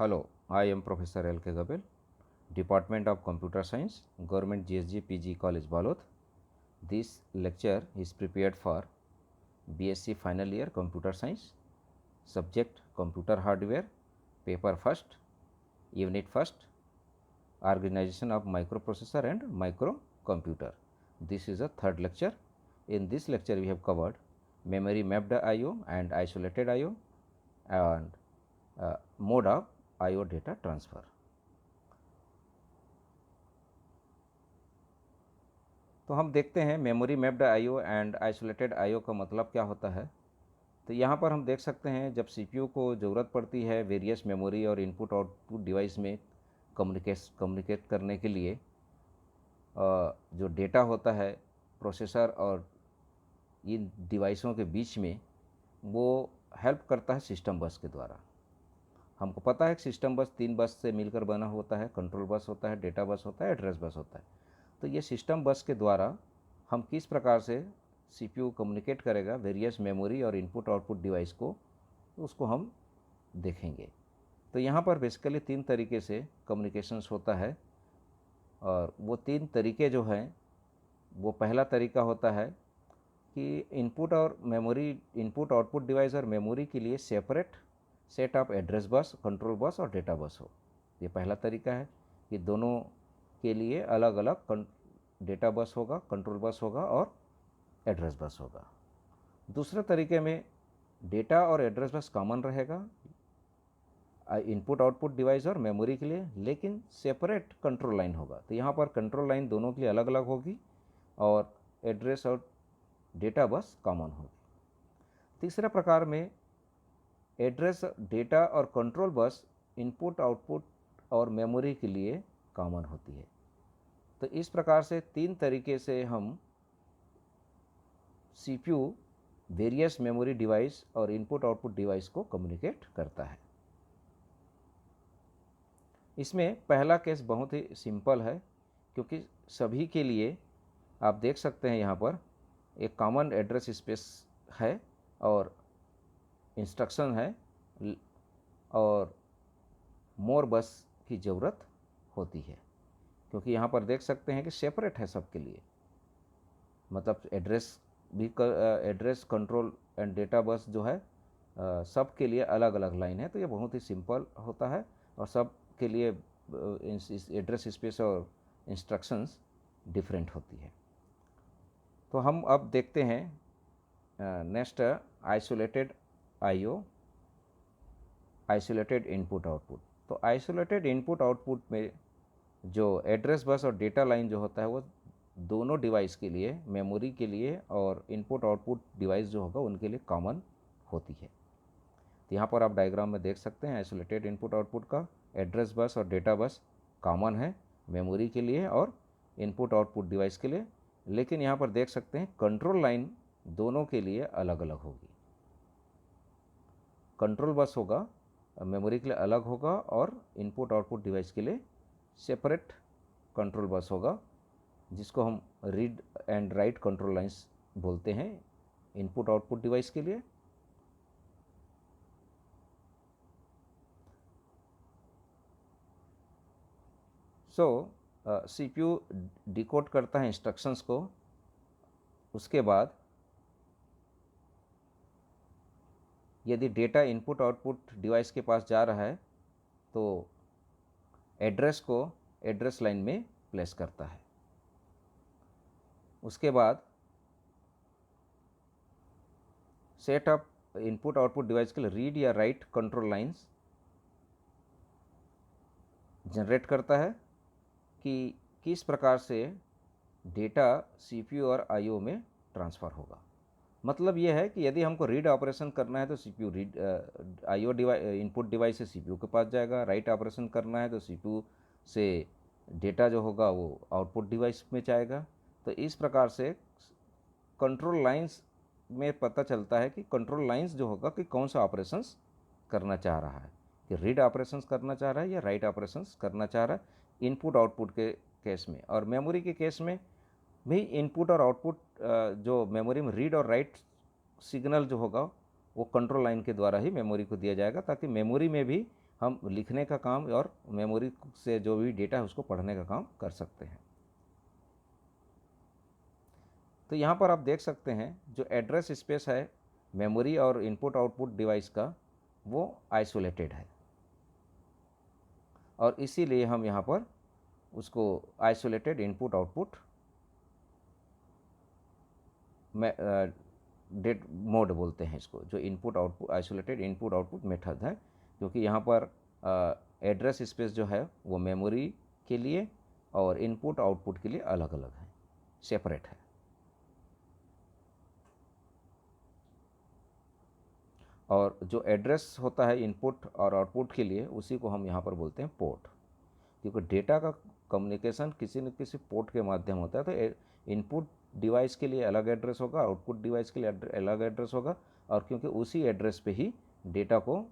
Hello, I am Professor L. K. Gabel, Department of Computer Science, Government GSG PG College, Balod. This lecture is prepared for BSc Final Year Computer Science, subject Computer Hardware, paper first, unit first, Organization of Microprocessor and Microcomputer. This is a third lecture. In this lecture, we have covered memory mapped I/O and isolated I/O and mode of I/O data transfer. तो हम देखते हैं memory mapped I/O and isolated I/O का मतलब क्या होता है। तो यहाँ पर हम देख सकते हैं जब CPU को ज़रूरत पड़ती है वेरियस मेमोरी और इनपुट आउटपुट डिवाइस में कम्युनिकेट करने के लिए, जो डेटा होता है प्रोसेसर और इन डिवाइसों के बीच में, वो हेल्प करता है सिस्टम बस के द्वारा। हमको पता है कि सिस्टम बस 3 बस से मिलकर बना होता है, कंट्रोल बस होता है, डेटा बस होता है, एड्रेस बस होता है। तो ये सिस्टम बस के द्वारा हम किस प्रकार से CPU कम्युनिकेट करेगा वेरियस मेमोरी और इनपुट आउटपुट डिवाइस को, उसको हम देखेंगे। तो यहाँ पर बेसिकली 3 तरीके से कम्युनिकेशंस होता है, और वो 3 तरीके जो हैं, वो पहला तरीका होता है कि इनपुट आउटपुट डिवाइस और मेमोरी के लिए separate set of address bus, control bus और डेटा बस हो। ये पहला तरीका है कि दोनों के लिए अलग अलग डेटा बस होगा, कंट्रोल बस होगा और एड्रेस बस होगा। दूसरे तरीके में डेटा और एड्रेस बस कॉमन रहेगा इनपुट आउटपुट डिवाइस और मेमोरी के लिए, लेकिन सेपरेट कंट्रोल लाइन होगा। तो यहाँ पर कंट्रोल लाइन दोनों के लिए अलग अलग होगी और एड्रेस और डेटा बस कॉमन होगी। तीसरे प्रकार में एड्रेस, डेटा और कंट्रोल बस इनपुट आउटपुट और मेमोरी के लिए कॉमन होती है। तो इस प्रकार से 3 तरीके से हम CPU वेरियस मेमोरी डिवाइस और इनपुट आउटपुट डिवाइस को कम्युनिकेट करता है। इसमें पहला केस बहुत ही सिंपल है, क्योंकि सभी के लिए आप देख सकते हैं यहाँ पर एक कॉमन एड्रेस स्पेस है और इंस्ट्रक्शन है और मोर बस की ज़रूरत होती है, क्योंकि यहाँ पर देख सकते हैं कि सेपरेट है सबके लिए। मतलब address control and data bus जो है सब के लिए अलग अलग लाइन है। तो ये बहुत ही सिंपल होता है और सब के लिए एड्रेस स्पेस और इंस्ट्रक्शंस डिफरेंट होती है। तो हम अब देखते हैं next isolated I/O, isolated input output. तो आइसोलेटेड इनपुट आउटपुट में जो एड्रेस बस और डेटा लाइन जो होता है, वो दोनों डिवाइस के लिए, मेमोरी के लिए और इनपुट आउटपुट डिवाइस जो होगा उनके लिए कॉमन होती है। तो यहाँ पर आप डायग्राम में देख सकते हैं आइसोलेटेड इनपुट आउटपुट का एड्रेस बस और डेटा बस कॉमन है मेमोरी के लिए और इनपुट आउटपुट डिवाइस के लिए, लेकिन यहाँ पर देख सकते हैं कंट्रोल लाइन दोनों के लिए अलग अलग होगी। कंट्रोल बस होगा मेमोरी के लिए अलग होगा और इनपुट आउटपुट डिवाइस के लिए सेपरेट कंट्रोल बस होगा, जिसको हम read and right contour lines बोलते हैं इनपुट आउटपुट डिवाइस के लिए। CPU डिकोड करता है इंस्ट्रक्शंस को। उसके बाद यदि डेटा इनपुट आउटपुट डिवाइस के पास जा रहा है तो एड्रेस को एड्रेस लाइन में प्लेस करता है। उसके बाद set up input output device के लिए रीड या राइट कंट्रोल लाइंस जनरेट करता है कि किस प्रकार से डेटा CPU और I/O में ट्रांसफ़र होगा। मतलब यह है कि यदि हमको रीड ऑपरेशन करना है तो CPU read I/O input device से CPU के पास जाएगा, राइट ऑपरेशन करना है तो CPU से डेटा जो होगा वो आउटपुट डिवाइस में जाएगा। तो इस प्रकार से कंट्रोल लाइंस में पता चलता है कि कंट्रोल लाइंस जो होगा कि कौन सा ऑपरेशंस करना चाह रहा है, कि रीड ऑपरेशंस करना चाह रहा है या राइट ऑपरेशंस करना चाह रहा है इनपुट आउटपुट के केस में। और मेमोरी के केस में भी इनपुट और आउटपुट जो मेमोरी में रीड और राइट सिग्नल जो होगा वो कंट्रोल लाइन के द्वारा ही मेमोरी को दिया जाएगा, ताकि मेमोरी में भी हम लिखने का काम और मेमोरी से जो भी डेटा है उसको पढ़ने का काम कर सकते हैं। तो यहाँ पर आप देख सकते हैं जो एड्रेस स्पेस है मेमोरी और इनपुट आउटपुट डिवाइस का वो आइसोलेटेड है, और इसीलिए हम यहाँ पर उसको isolated input output that mode बोलते हैं इसको, जो input output isolated input output method है, क्योंकि यहाँ पर एड्रेस स्पेस जो है वो मेमोरी के लिए और इनपुट आउटपुट के लिए अलग अलग है, सेपरेट है। और जो एड्रेस होता है इनपुट और आउटपुट के लिए उसी को हम यहाँ पर बोलते हैं पोर्ट, क्योंकि डेटा का कम्युनिकेशन किसी न किसी पोर्ट के माध्यम होता है। तो इनपुट डिवाइस के लिए अलग एड्रेस होगा, आउटपुट डिवाइस के लिए अलग एड्रेस होगा, और क्योंकि उसी एड्रेस पे ही डेटा को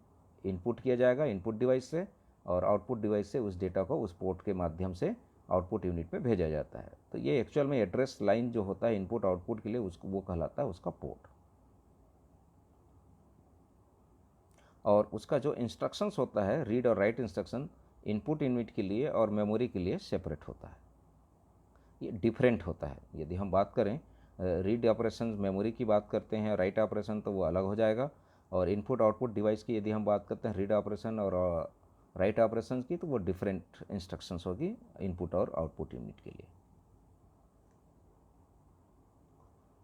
इनपुट किया जाएगा इनपुट डिवाइस से, और आउटपुट डिवाइस से उस डेटा को उस पोर्ट के माध्यम से आउटपुट यूनिट में भेजा जाता है। तो ये एक्चुअल में एड्रेस लाइन जो होता है इनपुट आउटपुट के लिए उसको वो कहलाता है उसका पोर्ट। और उसका जो इंस्ट्रक्शंस होता है रीड और राइट इंस्ट्रक्शन इनपुट यूनिट के लिए और मेमोरी के लिए सेपरेट होता है, ये डिफरेंट होता है। यदि हम बात करें रीड ऑपरेशन मेमोरी की बात करते हैं, राइट ऑपरेशन तो वो अलग हो जाएगा, और इनपुट आउटपुट डिवाइस की यदि हम बात करते हैं रीड ऑपरेशन और राइट ऑपरेशन की, तो वो डिफरेंट इंस्ट्रक्शंस होगी इनपुट और आउटपुट यूनिट के लिए।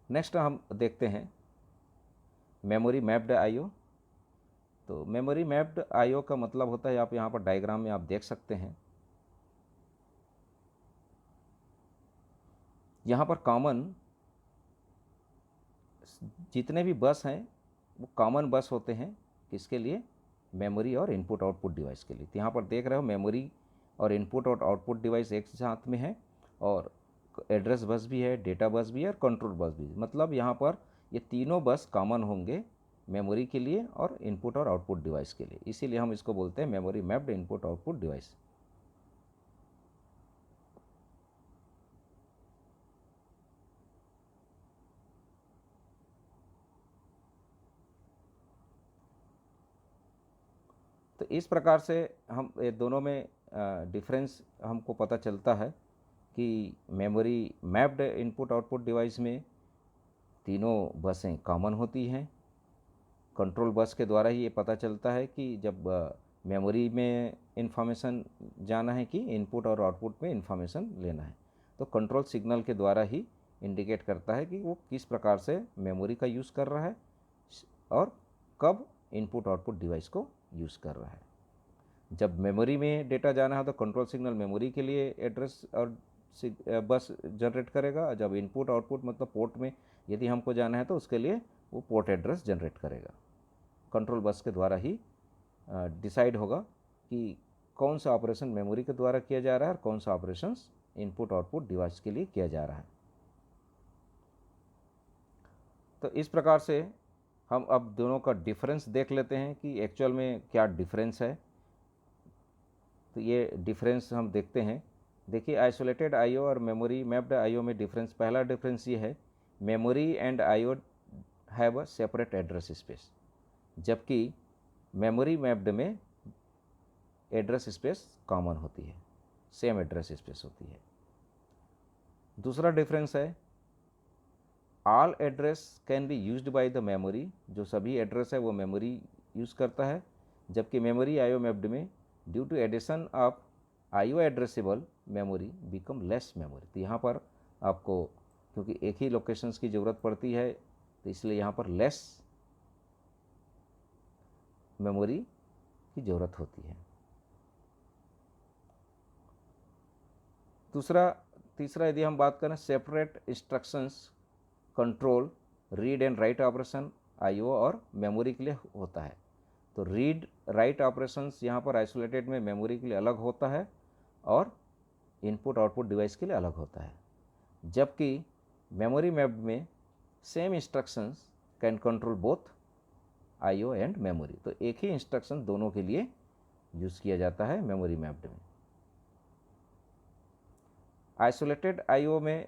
नेक्स्ट हम देखते हैं मेमोरी मैप्ड आईओ। तो मेमोरी मैप्ड आईओ का मतलब होता है, आप यहाँ पर डायग्राम में आप देख सकते हैं, यहाँ पर कॉमन जितने भी बस हैं वो कॉमन बस होते हैं किसके लिए, मेमोरी और इनपुट आउटपुट डिवाइस के लिए। तो यहाँ पर देख रहे हो मेमोरी और इनपुट और आउटपुट डिवाइस एक साथ में है, और एड्रेस बस भी है, डेटा बस भी है और कंट्रोल बस भी। मतलब यहाँ पर ये तीनों बस कॉमन होंगे मेमोरी के लिए और इनपुट और आउटपुट डिवाइस के लिए, इसीलिए हम इसको बोलते हैं memory mapped input output device. तो इस प्रकार से हम ये दोनों में डिफरेंस हमको पता चलता है कि memory mapped input output device में तीनों बसें कॉमन होती हैं। कंट्रोल बस के द्वारा ही ये पता चलता है कि जब मेमोरी में इंफॉर्मेशन जाना है कि इनपुट और आउटपुट में इंफॉर्मेशन लेना है, तो कंट्रोल सिग्नल के द्वारा ही इंडिकेट करता है कि वो किस प्रकार से मेमोरी का यूज़ कर रहा है और कब इनपुट आउटपुट डिवाइस को यूज़ कर रहा है। जब मेमोरी में डेटा जाना है तो कंट्रोल सिग्नल मेमोरी के लिए एड्रेस और बस जनरेट करेगा, जब इनपुट आउटपुट मतलब पोर्ट में यदि हमको जाना है तो उसके लिए वो पोर्ट एड्रेस जनरेट करेगा। कंट्रोल बस के द्वारा ही डिसाइड होगा कि कौन सा ऑपरेशन मेमोरी के द्वारा किया जा रहा है और कौन सा ऑपरेशन इनपुट आउटपुट डिवाइस के लिए किया जा रहा है। तो इस प्रकार से हम अब दोनों का डिफरेंस देख लेते हैं कि एक्चुअल में क्या डिफरेंस है। तो ये डिफरेंस हम देखते हैं। देखिए आइसोलेटेड आईओ और मेमोरी मैप्ड आईओ में डिफरेंस, पहला डिफरेंस ये है memory and IO have a separate address space, जबकि मेमोरी मैप्ड में एड्रेस स्पेस कॉमन होती है, सेम एड्रेस स्पेस होती है। दूसरा डिफरेंस है all address can be used by the memory, जो सभी एड्रेस है वो मेमोरी यूज़ करता है, जबकि मेमोरी आईओ मैप्ड में due to addition of IO addressable memory become less memory. तो यहाँ पर आपको क्योंकि एक ही लोकेशंस की ज़रूरत पड़ती है तो इसलिए यहाँ पर लेस मेमोरी की ज़रूरत होती है। तीसरा यदि हम बात करें separate instructions control read and write operation IO और मेमोरी के लिए होता है। तो रीड राइट ऑपरेशंस यहाँ पर आइसोलेटेड में मेमोरी के लिए अलग होता है और इनपुट आउटपुट डिवाइस के लिए अलग होता है, जबकि मेमोरी मैप्ड में same instructions can control both IO and memory. तो एक ही इंस्ट्रक्शन दोनों के लिए यूज़ किया जाता है मेमोरी मैप्ड में। आइसोलेटेड आईओ में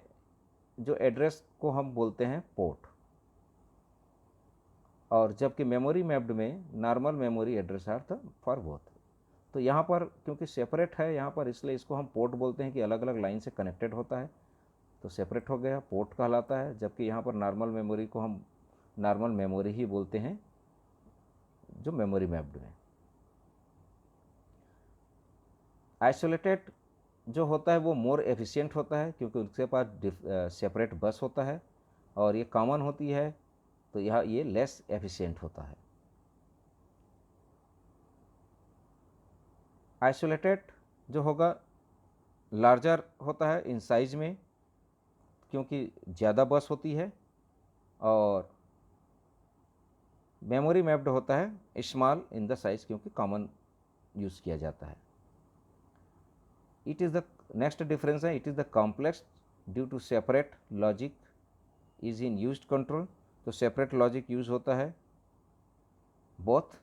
जो एड्रेस को हम बोलते हैं पोर्ट, और जबकि मेमोरी मैप्ड में normal memory address are for both. तो यहाँ पर क्योंकि सेपरेट है यहाँ पर, इसलिए इसको हम पोर्ट बोलते हैं कि अलग अलग लाइन से कनेक्टेड होता है, तो सेपरेट हो गया, पोर्ट कहलाता है। जबकि यहाँ पर नॉर्मल मेमोरी को हम नॉर्मल मेमोरी ही बोलते हैं जो मेमोरी मैप्ड में। आइसोलेटेड जो होता है वो मोर एफिशिएंट होता है क्योंकि उसके पास सेपरेट बस होता है और ये कॉमन होती है, तो यह ये लेस एफिशिएंट होता है। आइसोलेटेड जो होगा लार्जर होता है इन साइज में क्योंकि ज़्यादा बस होती है, और मेमोरी मैप्ड होता है स्मॉल इन द साइज क्योंकि कॉमन यूज़ किया जाता है। It is the next difference है, it is the complex due to separate logic is in used control. तो सेपरेट लॉजिक यूज़ होता है बोथ,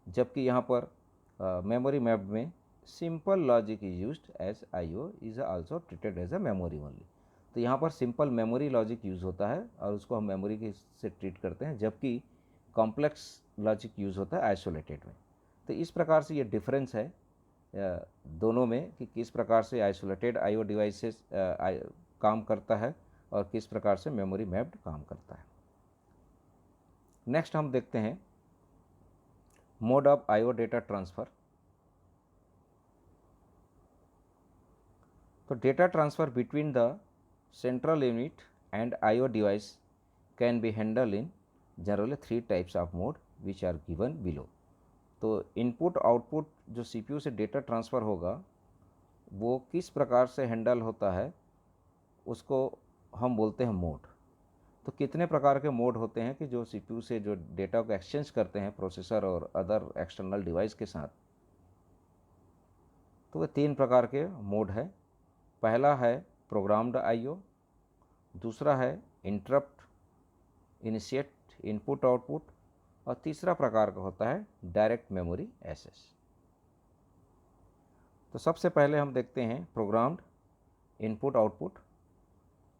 जबकि यहाँ पर मेमोरी मैप में simple logic is used as IO is also treated as a memory only. तो यहाँ पर सिंपल मेमोरी लॉजिक यूज़ होता है और उसको हम मेमोरी के से ट्रीट करते हैं, जबकि कॉम्प्लेक्स लॉजिक यूज़ होता है आइसोलेटेड में। तो इस प्रकार से ये डिफरेंस है दोनों में कि किस प्रकार से आइसोलेटेड आईओ डिवाइसेस काम करता है और किस प्रकार से मेमोरी मैप्ड काम करता है। नेक्स्ट हम देखते हैं mode of IO data transfer. तो data transfer between the central unit and IO device can be handle in generally 3 types of mode which are given below. तो इनपुट आउटपुट जो CPU से डेटा ट्रांसफ़र होगा वो किस प्रकार से handle होता है उसको हम बोलते हैं मोड। तो कितने प्रकार के मोड होते हैं कि जो सीपीयू से जो डेटा को एक्सचेंज करते हैं प्रोसेसर और अदर एक्सटर्नल डिवाइस के साथ, तो वे 3 प्रकार के मोड है। पहला है प्रोग्राम्ड आईओ, दूसरा है इंटरप्ट इनिशिएट इनपुट आउटपुट, और तीसरा प्रकार का होता है डायरेक्ट मेमोरी एक्सेस। तो सबसे पहले हम देखते हैं programmed input output.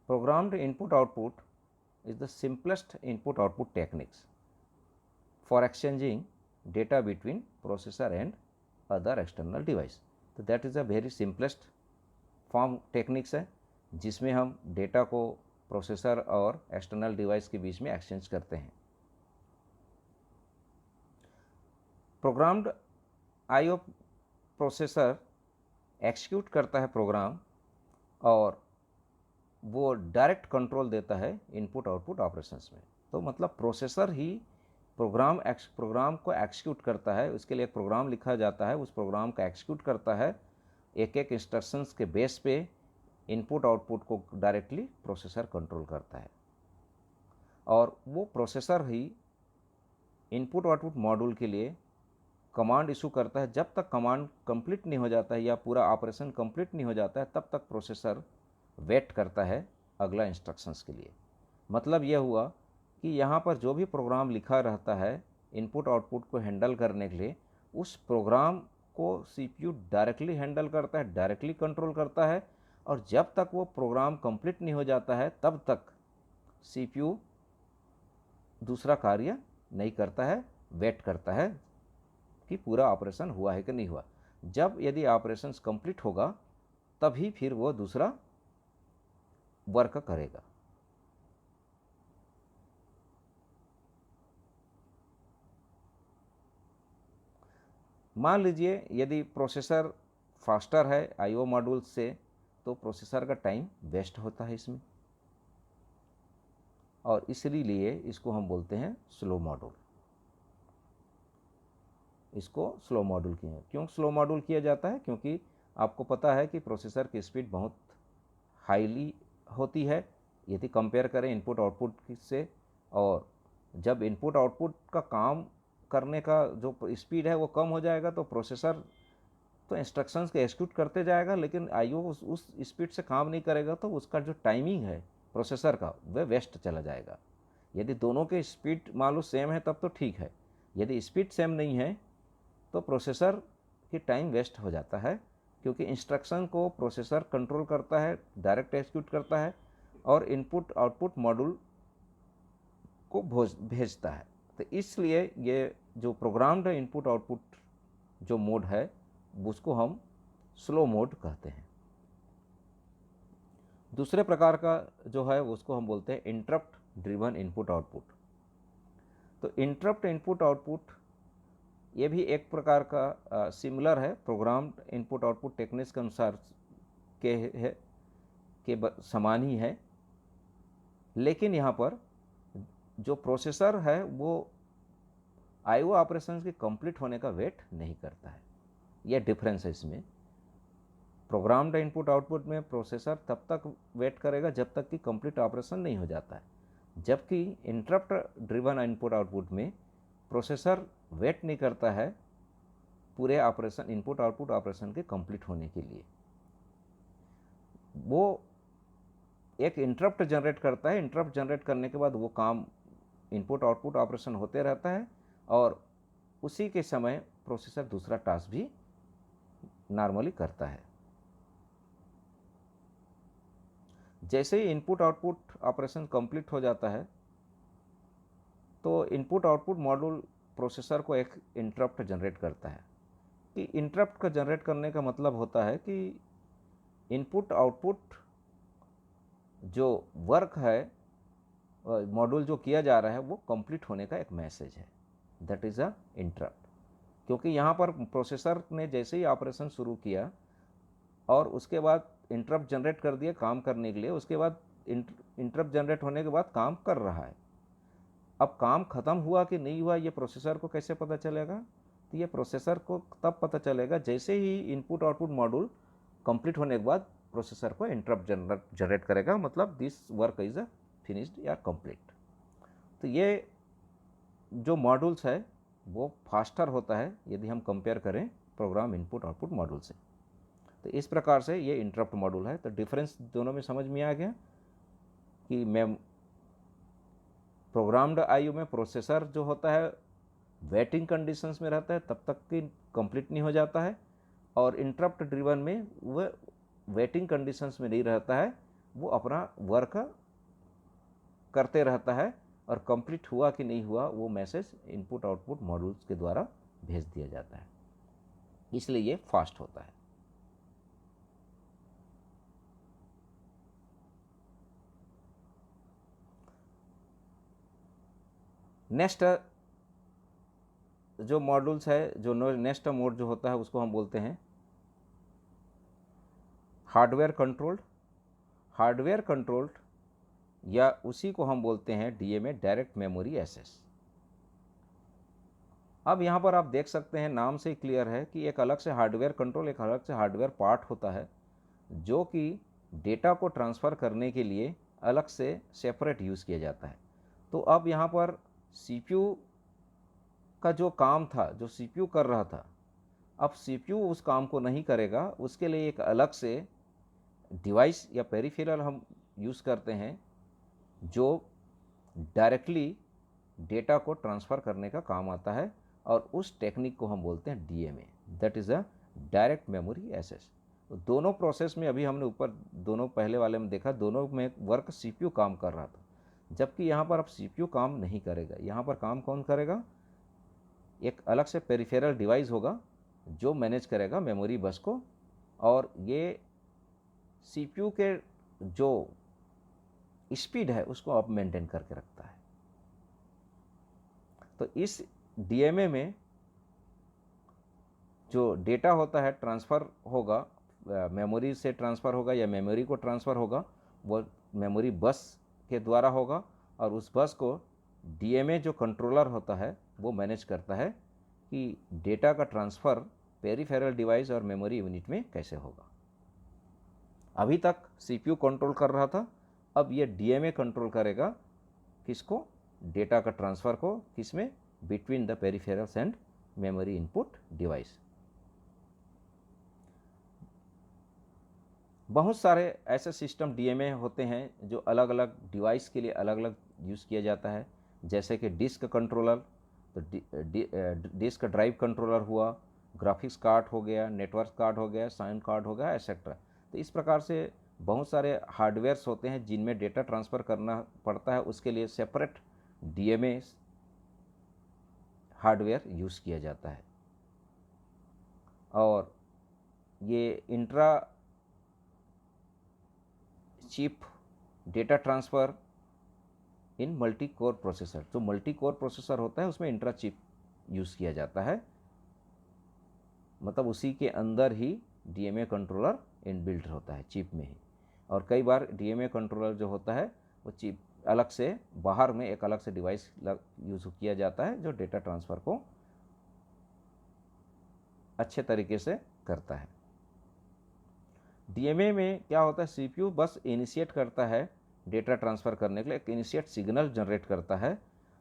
Programmed input output is the simplest input output techniques for exchanging data between processor and other external device। तो that is a very simplest form techniques है जिसमें हम डेटा को प्रोसेसर और एक्सटर्नल डिवाइस के बीच में exchange करते हैं। प्रोग्राम्ड आईओ प्रोसेसर एक्सिक्यूट करता है प्रोग्राम और वो डायरेक्ट कंट्रोल देता है इनपुट आउटपुट ऑपरेशंस में। तो मतलब प्रोसेसर ही प्रोग्राम को एक्सिक्यूट करता है, उसके लिए एक प्रोग्राम लिखा जाता है, उस प्रोग्राम का एक्सिक्यूट करता है, एक एक इंस्ट्रक्शंस के बेस पे इनपुट आउटपुट को डायरेक्टली प्रोसेसर कंट्रोल करता है। और वो प्रोसेसर ही इनपुट आउटपुट मॉड्यूल के लिए कमांड इशू करता है। जब तक कमांड कंप्लीट नहीं हो जाता है या पूरा ऑपरेशन कंप्लीट नहीं हो जाता है तब तक प्रोसेसर वेट करता है अगला इंस्ट्रक्शंस के लिए। मतलब यह हुआ कि यहाँ पर जो भी प्रोग्राम लिखा रहता है इनपुट आउटपुट को हैंडल करने के लिए, उस प्रोग्राम को सीपीयू डायरेक्टली हैंडल करता है, डायरेक्टली कंट्रोल करता है, और जब तक वो प्रोग्राम कंप्लीट नहीं हो जाता है तब तक सीपीयू दूसरा कार्य नहीं करता है, वेट करता है कि पूरा ऑपरेशन हुआ है कि नहीं हुआ। जब यदि ऑपरेशन कंप्लीट होगा तभी फिर वो दूसरा वर्क करेगा। मान लीजिए यदि प्रोसेसर फास्टर है आईओ मॉड्यूल से तो प्रोसेसर का टाइम वेस्ट होता है इसमें, और इसलिए इसको हम बोलते हैं स्लो मॉड्यूल। इसको स्लो मॉड्यूल क्यों स्लो मॉड्यूल किया जाता है? क्योंकि आपको पता है कि प्रोसेसर की स्पीड बहुत हाईली होती है यदि कंपेयर करें इनपुट आउटपुट से, और जब इनपुट आउटपुट का काम करने का जो स्पीड है वो कम हो जाएगा तो प्रोसेसर तो इंस्ट्रक्शंस को एक्सिक्यूट करते जाएगा, लेकिन आईओ उस स्पीड से काम नहीं करेगा तो उसका जो टाइमिंग है प्रोसेसर का वह वेस्ट चला जाएगा। यदि दोनों के स्पीड मान लो सेम है तब तो ठीक है, यदि स्पीड सेम नहीं है तो प्रोसेसर की टाइम वेस्ट हो जाता है, क्योंकि इंस्ट्रक्शन को प्रोसेसर कंट्रोल करता है, डायरेक्ट एक्सिक्यूट करता है और इनपुट आउटपुट मॉड्यूल को भेजता है। तो इसलिए ये जो प्रोग्राम्ड इनपुट आउटपुट जो मोड है उसको हम स्लो मोड कहते हैं। दूसरे प्रकार का जो है उसको हम बोलते हैं इंटरप्ट ड्रिवन इनपुट आउटपुट। तो इंटरप्ट इनपुट आउटपुट ये भी एक प्रकार का सिमिलर है, प्रोग्राम्ड इनपुट आउटपुट टेक्निक्स के अनुसार समान ही है, लेकिन यहाँ पर जो प्रोसेसर है वो आईओ ऑपरेशंस के कंप्लीट होने का वेट नहीं करता है। यह डिफरेंस है इसमें। प्रोग्राम्ड इनपुट आउटपुट में प्रोसेसर तब तक वेट करेगा जब तक कि कंप्लीट ऑपरेशन नहीं हो जाता है, जबकि इंटरप्ट ड्रिवन इनपुट आउटपुट में प्रोसेसर वेट नहीं करता है पूरे ऑपरेशन इनपुट आउटपुट ऑपरेशन के कंप्लीट होने के लिए। वो एक इंटरप्ट जनरेट करता है, इंटरप्ट जनरेट करने के बाद वो काम इनपुट आउटपुट ऑपरेशन होते रहता है और उसी के समय प्रोसेसर दूसरा टास्क भी नॉर्मली करता है। जैसे ही इनपुट आउटपुट ऑपरेशन कंप्लीट हो जाता है तो इनपुट आउटपुट मॉड्यूल प्रोसेसर को एक इंटरप्ट जनरेट करता है। कि इंटरप्ट का जनरेट करने का मतलब होता है कि इनपुट आउटपुट जो वर्क है मॉड्यूल जो किया जा रहा है वो कंप्लीट होने का एक मैसेज है, दैट इज़ अ इंटरप्ट। क्योंकि यहाँ पर प्रोसेसर ने जैसे ही ऑपरेशन शुरू किया और उसके बाद इंटरप्ट जनरेट कर दिया काम करने के लिए, उसके बाद इंटरप्ट जनरेट होने के बाद काम कर रहा है। अब काम ख़त्म हुआ कि नहीं हुआ ये प्रोसेसर को कैसे पता चलेगा? तो ये प्रोसेसर को तब पता चलेगा जैसे ही इनपुट आउटपुट मॉड्यूल कंप्लीट होने के बाद प्रोसेसर को इंटरप्ट जनरेट करेगा, मतलब this work is a finished या कंप्लीट। तो ये जो मॉड्यूल्स है वो फास्टर होता है यदि हम कंपेयर करें प्रोग्राम इनपुट आउटपुट मॉड्यूल से। तो इस प्रकार से ये इंटरप्ट मॉड्यूल है। तो डिफरेंस दोनों में समझ में आ गया कि मैं प्रोग्राम्ड आईओ में प्रोसेसर जो होता है वेटिंग कंडीशंस में रहता है तब तक कि कंप्लीट नहीं हो जाता है, और इंटरप्ट ड्रिवन में वह वेटिंग कंडीशंस में नहीं रहता है, वो अपना वर्क करते रहता है और कंप्लीट हुआ कि नहीं हुआ वो मैसेज इनपुट आउटपुट मॉड्यूल्स के द्वारा भेज दिया जाता है, इसलिए ये फास्ट होता है। नेक्स्ट जो मॉड्यूल्स है, जो नेक्स्ट मोड जो होता है उसको हम बोलते हैं हार्डवेयर कंट्रोल्ड। हार्डवेयर कंट्रोल्ड या उसी को हम बोलते हैं डीएमए, डायरेक्ट मेमोरी एक्सेस। अब यहाँ पर आप देख सकते हैं नाम से ही क्लियर है कि एक अलग से हार्डवेयर कंट्रोल, एक अलग से हार्डवेयर पार्ट होता है जो कि डेटा को ट्रांसफ़र करने के लिए अलग से सेपरेट यूज़ किया जाता है। तो अब यहाँ पर सीपीयू का जो काम था, जो सीपीयू कर रहा था, अब सीपीयू उस काम को नहीं करेगा, उसके लिए एक अलग से डिवाइस या पेरिफेरल हम यूज़ करते हैं जो डायरेक्टली डेटा को ट्रांसफ़र करने का काम आता है, और उस टेक्निक को हम बोलते हैं DMA, that is a direct memory access. दोनों प्रोसेस में अभी हमने ऊपर दोनों पहले वाले में देखा, दोनों में वर्क सीपीयू काम कर रहा था, जबकि यहाँ पर अब सीपीयू काम नहीं करेगा। यहाँ पर काम कौन करेगा? एक अलग से पेरिफेरल डिवाइस होगा जो मैनेज करेगा मेमोरी बस को, और ये सीपीयू के जो स्पीड है उसको अब मेंटेन करके रखता है। तो इस डीएमए में जो डेटा होता है ट्रांसफ़र होगा, मेमोरी से ट्रांसफ़र होगा या मेमोरी को ट्रांसफ़र होगा, वो मेमोरी बस के द्वारा होगा, और उस बस को डीएमए जो कंट्रोलर होता है वो मैनेज करता है कि डेटा का ट्रांसफ़र पेरिफेरल डिवाइस और मेमोरी यूनिट में कैसे होगा। अभी तक सीपीयू कंट्रोल कर रहा था, अब ये डीएमए कंट्रोल करेगा किसको? डेटा का ट्रांसफ़र को, किसमें? Between the peripherals and memory input device. बहुत सारे ऐसे सिस्टम डीएमए होते हैं जो अलग अलग डिवाइस के लिए अलग अलग यूज़ किया जाता है, जैसे कि डिस्क कंट्रोलर, तो डिस्क ड्राइव कंट्रोलर हुआ, ग्राफिक्स कार्ड हो गया, नेटवर्क कार्ड हो गया, साउंड कार्ड हो गया, एक्सेट्रा। तो इस प्रकार से बहुत सारे हार्डवेयर्स होते हैं जिनमें डेटा ट्रांसफ़र करना पड़ता है, उसके लिए सेपरेट डीएमए हार्डवेयर यूज़ किया जाता है। और ये इंट्रा चिप डेटा ट्रांसफ़र इन मल्टी कोर प्रोसेसर। जो मल्टी कोर प्रोसेसर होता है उसमें इंट्रा चिप यूज़ किया जाता है, मतलब उसी के अंदर ही डीएमए कंट्रोलर इनबिल्ट होता है चिप में ही। और कई बार डीएमए कंट्रोलर जो होता है वो चिप अलग से बाहर में एक अलग से डिवाइस यूज़ किया जाता है जो डेटा ट्रांसफ़र को अच्छे तरीके से करता है। डीएमए में क्या होता है, सीपीयू बस इनिशिएट करता है डेटा ट्रांसफ़र करने के लिए, एक इनिशिएट सिग्नल जनरेट करता है,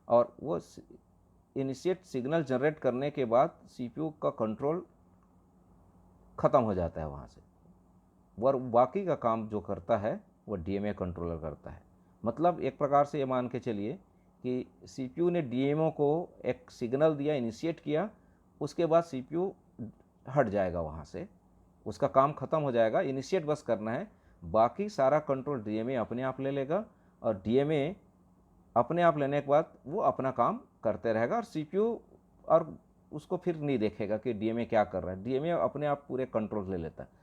और वो इनिशिएट सिग्नल जनरेट करने के बाद सीपीयू का कंट्रोल ख़त्म हो जाता है वहाँ से, और बाकी का काम जो करता है वो डीएमए कंट्रोलर करता है। मतलब एक प्रकार से ये मान के चलिए कि सीपीयू ने डीएमए को एक सिग्नल दिया, इनिशिएट किया, उसके बाद सीपीयू हट जाएगा वहाँ से, उसका काम ख़त्म हो जाएगा, इनिशिएट बस करना है, बाकी सारा कंट्रोल डीएमए अपने आप ले लेगा, और डीएमए अपने आप लेने के बाद वो अपना काम करते रहेगा, और सीपीयू और उसको फिर नहीं देखेगा कि डीएमए क्या कर रहा है, डीएमए अपने आप पूरे कंट्रोल ले लेता है।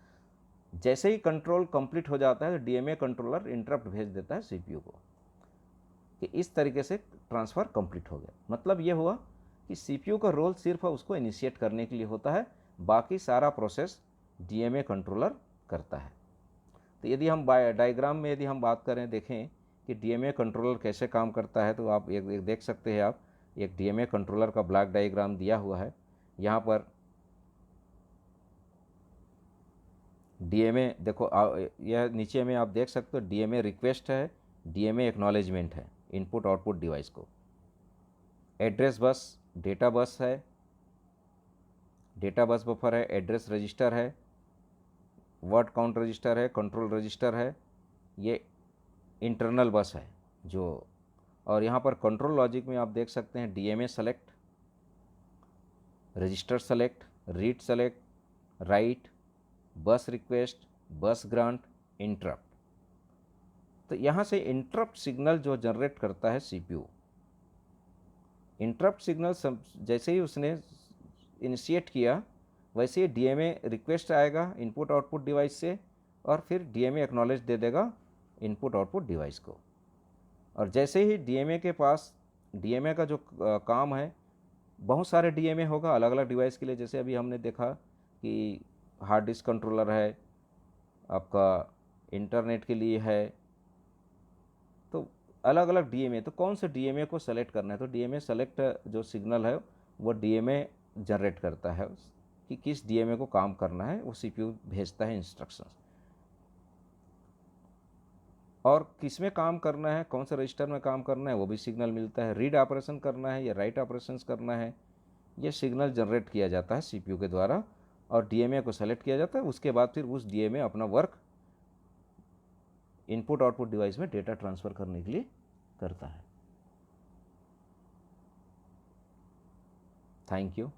जैसे ही कंट्रोल कंप्लीट हो जाता है तो डीएमए कंट्रोलर इंटरप्ट भेज देता है सीपीयू को कि इस तरीके से ट्रांसफ़र कंप्लीट हो गया। मतलब ये हुआ कि सीपीयू का रोल सिर्फ उसको इनिशिएट करने के लिए होता है, बाकी सारा प्रोसेस डीएमए कंट्रोलर करता है। तो यदि हम डायग्राम में यदि हम बात करें, देखें कि डीएमए कंट्रोलर कैसे काम करता है, तो आप एक देख सकते हैं, आप एक डीएमए कंट्रोलर का ब्लॉक डायग्राम दिया हुआ है। यहाँ पर डीएमए देखो, यह नीचे में आप देख सकते हो डीएमए रिक्वेस्ट है, डीएमए एक्नॉलेजमेंट है इनपुट आउटपुट डिवाइस को, एड्रेस बस डेटा बस है, डेटा बस बफर है, एड्रेस रजिस्टर है, वर्ड काउंट रजिस्टर है, कंट्रोल रजिस्टर है, ये इंटरनल बस है जो। और यहाँ पर कंट्रोल लॉजिक में आप देख सकते हैं DMA select, register select, read select, right, बस रिक्वेस्ट, बस ग्रांट, इंटरप्ट। तो यहाँ से इंटरप्ट सिग्नल जो जनरेट करता है सीपीयू, इंटरप्ट सिग्नल जैसे ही उसने इनिशिएट किया वैसे ही डीएमए रिक्वेस्ट आएगा इनपुट आउटपुट डिवाइस से, और फिर डीएमए एक्नॉलेज दे देगा इनपुट आउटपुट डिवाइस को। और जैसे ही डीएमए के पास डीएमए का जो काम है, बहुत सारे डीएमए होगा अलग अलग डिवाइस के लिए, जैसे अभी हमने देखा कि हार्ड डिस्क कंट्रोलर है, आपका इंटरनेट के लिए है, तो अलग अलग डीएमए। तो कौन से डीएमए को सेलेक्ट करना है, तो डीएमए सेलेक्ट जो सिग्नल है वो डीएमए जनरेट करता है कि किस डीएमए को काम करना है, वो सीपीयू भेजता है इंस्ट्रक्शंस, और किस में काम करना है, कौन से रजिस्टर में काम करना है वो भी सिग्नल मिलता है, रीड ऑपरेशन करना है या राइट ऑपरेशंस करना है, ये सिग्नल जनरेट किया जाता है सीपीयू के द्वारा, और डीएमए को सेलेक्ट किया जाता है। उसके बाद फिर उस डीएमए अपना वर्क इनपुट आउटपुट डिवाइस में डेटा ट्रांसफ़र करने के लिए करता है। Thank you.